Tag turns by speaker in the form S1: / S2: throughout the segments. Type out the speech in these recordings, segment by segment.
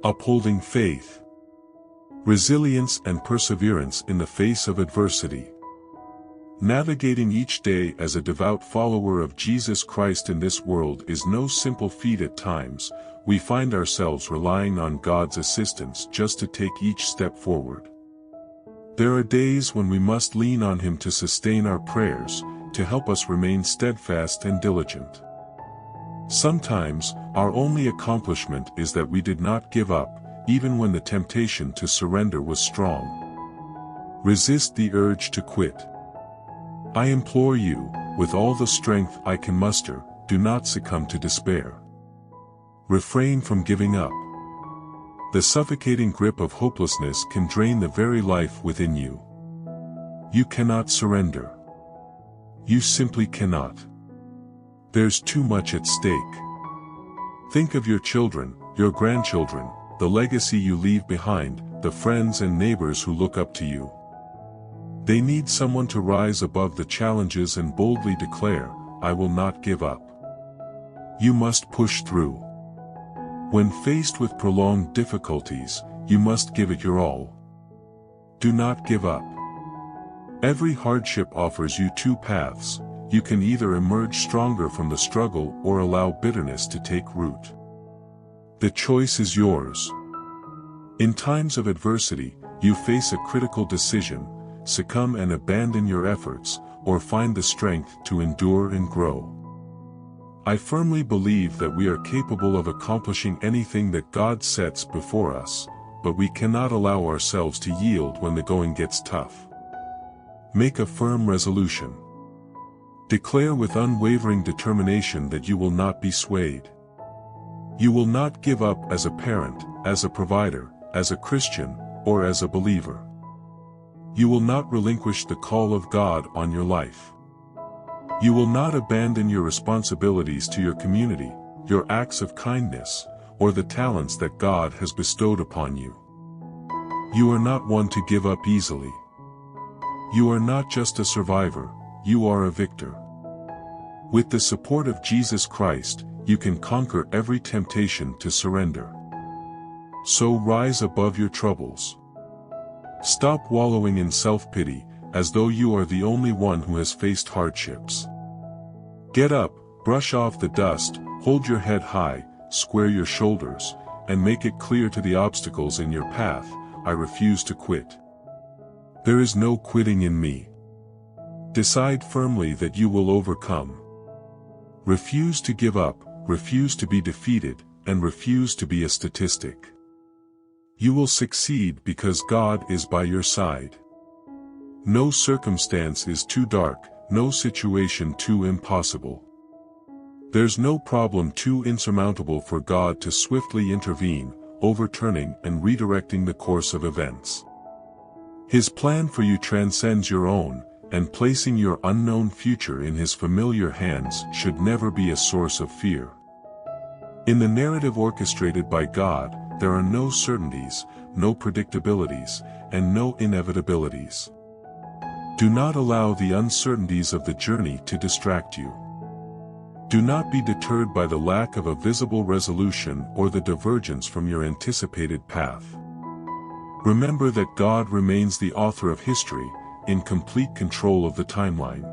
S1: Upholding faith. Resilience and perseverance in the face of adversity. Navigating each day as a devout follower of Jesus Christ in this world is no simple feat. At times, we find ourselves relying on God's assistance just to take each step forward. There are days when we must lean on Him to sustain our prayers, to help us remain steadfast and diligent. Sometimes, our only accomplishment is that we did not give up, even when the temptation to surrender was strong. Resist the urge to quit. I implore you, with all the strength I can muster, do not succumb to despair. Refrain from giving up. The suffocating grip of hopelessness can drain the very life within you. You cannot surrender. You simply cannot. There's too much at stake. Think of your children, your grandchildren, the legacy you leave behind, the friends and neighbors who look up to you. They need someone to rise above the challenges and boldly declare, "I will not give up." You must push through. When faced with prolonged difficulties, you must give it your all. Do not give up. Every hardship offers you two paths. You can either emerge stronger from the struggle or allow bitterness to take root. The choice is yours. In times of adversity, you face a critical decision: succumb and abandon your efforts, or find the strength to endure and grow. I firmly believe that we are capable of accomplishing anything that God sets before us, but we cannot allow ourselves to yield when the going gets tough. Make a firm resolution. Declare with unwavering determination that you will not be swayed. You will not give up as a parent, as a provider, as a Christian, or as a believer. You will not relinquish the call of God on your life. You will not abandon your responsibilities to your community, your acts of kindness, or the talents that God has bestowed upon you. You are not one to give up easily. You are not just a survivor, you are a victor. With the support of Jesus Christ, you can conquer every temptation to surrender. So rise above your troubles. Stop wallowing in self-pity, as though you are the only one who has faced hardships. Get up, brush off the dust, hold your head high, square your shoulders, and make it clear to the obstacles in your path: I refuse to quit. There is no quitting in me. Decide firmly that you will overcome. Refuse to give up, refuse to be defeated, and refuse to be a statistic. You will succeed because God is by your side. No circumstance is too dark, no situation too impossible. There's no problem too insurmountable for God to swiftly intervene, overturning and redirecting the course of events. His plan for you transcends your own, and placing your unknown future in His familiar hands should never be a source of fear. In the narrative orchestrated by God, there are no certainties, no predictabilities, and no inevitabilities. Do not allow the uncertainties of the journey to distract you. Do not be deterred by the lack of a visible resolution or the divergence from your anticipated path. Remember that God remains the author of history, in complete control of the timeline.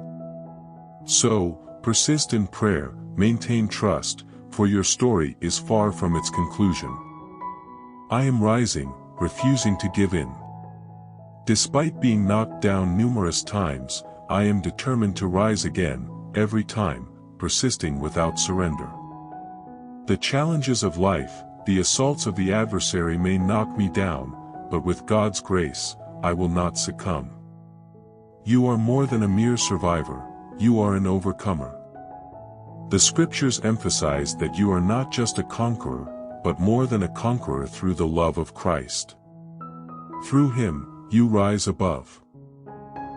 S1: So, persist in prayer, maintain trust, for your story is far from its conclusion. I am rising, refusing to give in. Despite being knocked down numerous times, I am determined to rise again, every time, persisting without surrender. The challenges of life, the assaults of the adversary may knock me down, but with God's grace, I will not succumb. You are more than a mere survivor, you are an overcomer. The scriptures emphasize that you are not just a conqueror, but more than a conqueror through the love of Christ. Through Him, you rise above.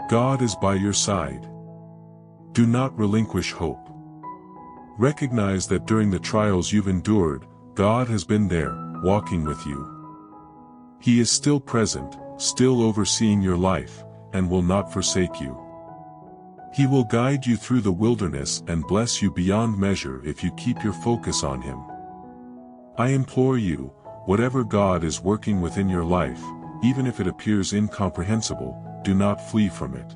S1: God is by your side. Do not relinquish hope. Recognize that during the trials you've endured, God has been there, walking with you. He is still present, still overseeing your life, and will not forsake you. He will guide you through the wilderness and bless you beyond measure if you keep your focus on Him. I implore you, Whatever God is working within your life, even if it appears incomprehensible, do not flee from it.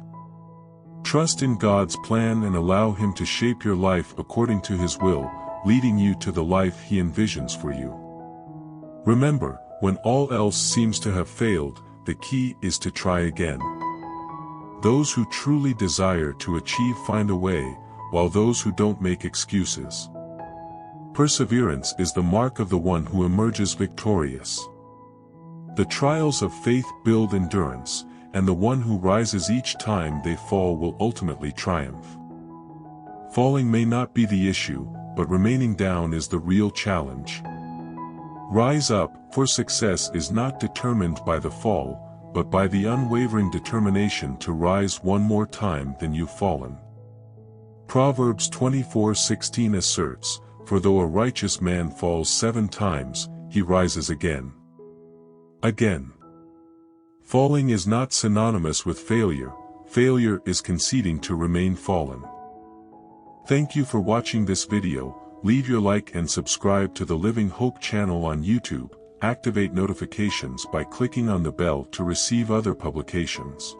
S1: Trust in God's plan and allow Him to shape your life according to His will, leading you to the life He envisions for you. Remember, when all else seems to have failed, the key is to try again. Those who truly desire to achieve find a way, while those who don't make excuses. Perseverance is the mark of the one who emerges victorious. The trials of faith build endurance, and the one who rises each time they fall will ultimately triumph. Falling may not be the issue, but remaining down is the real challenge. Rise up, for success is not determined by the fall, but by the unwavering determination to rise one more time than you've fallen. Proverbs 24:16 asserts, "For though a righteous man falls 7 times, he rises again." Again. Falling is not synonymous with failure. Failure is conceding to remain fallen. Thank you for watching this video. Leave your like and subscribe to the Living Hope channel on YouTube. Activate notifications by clicking on the bell to receive other publications.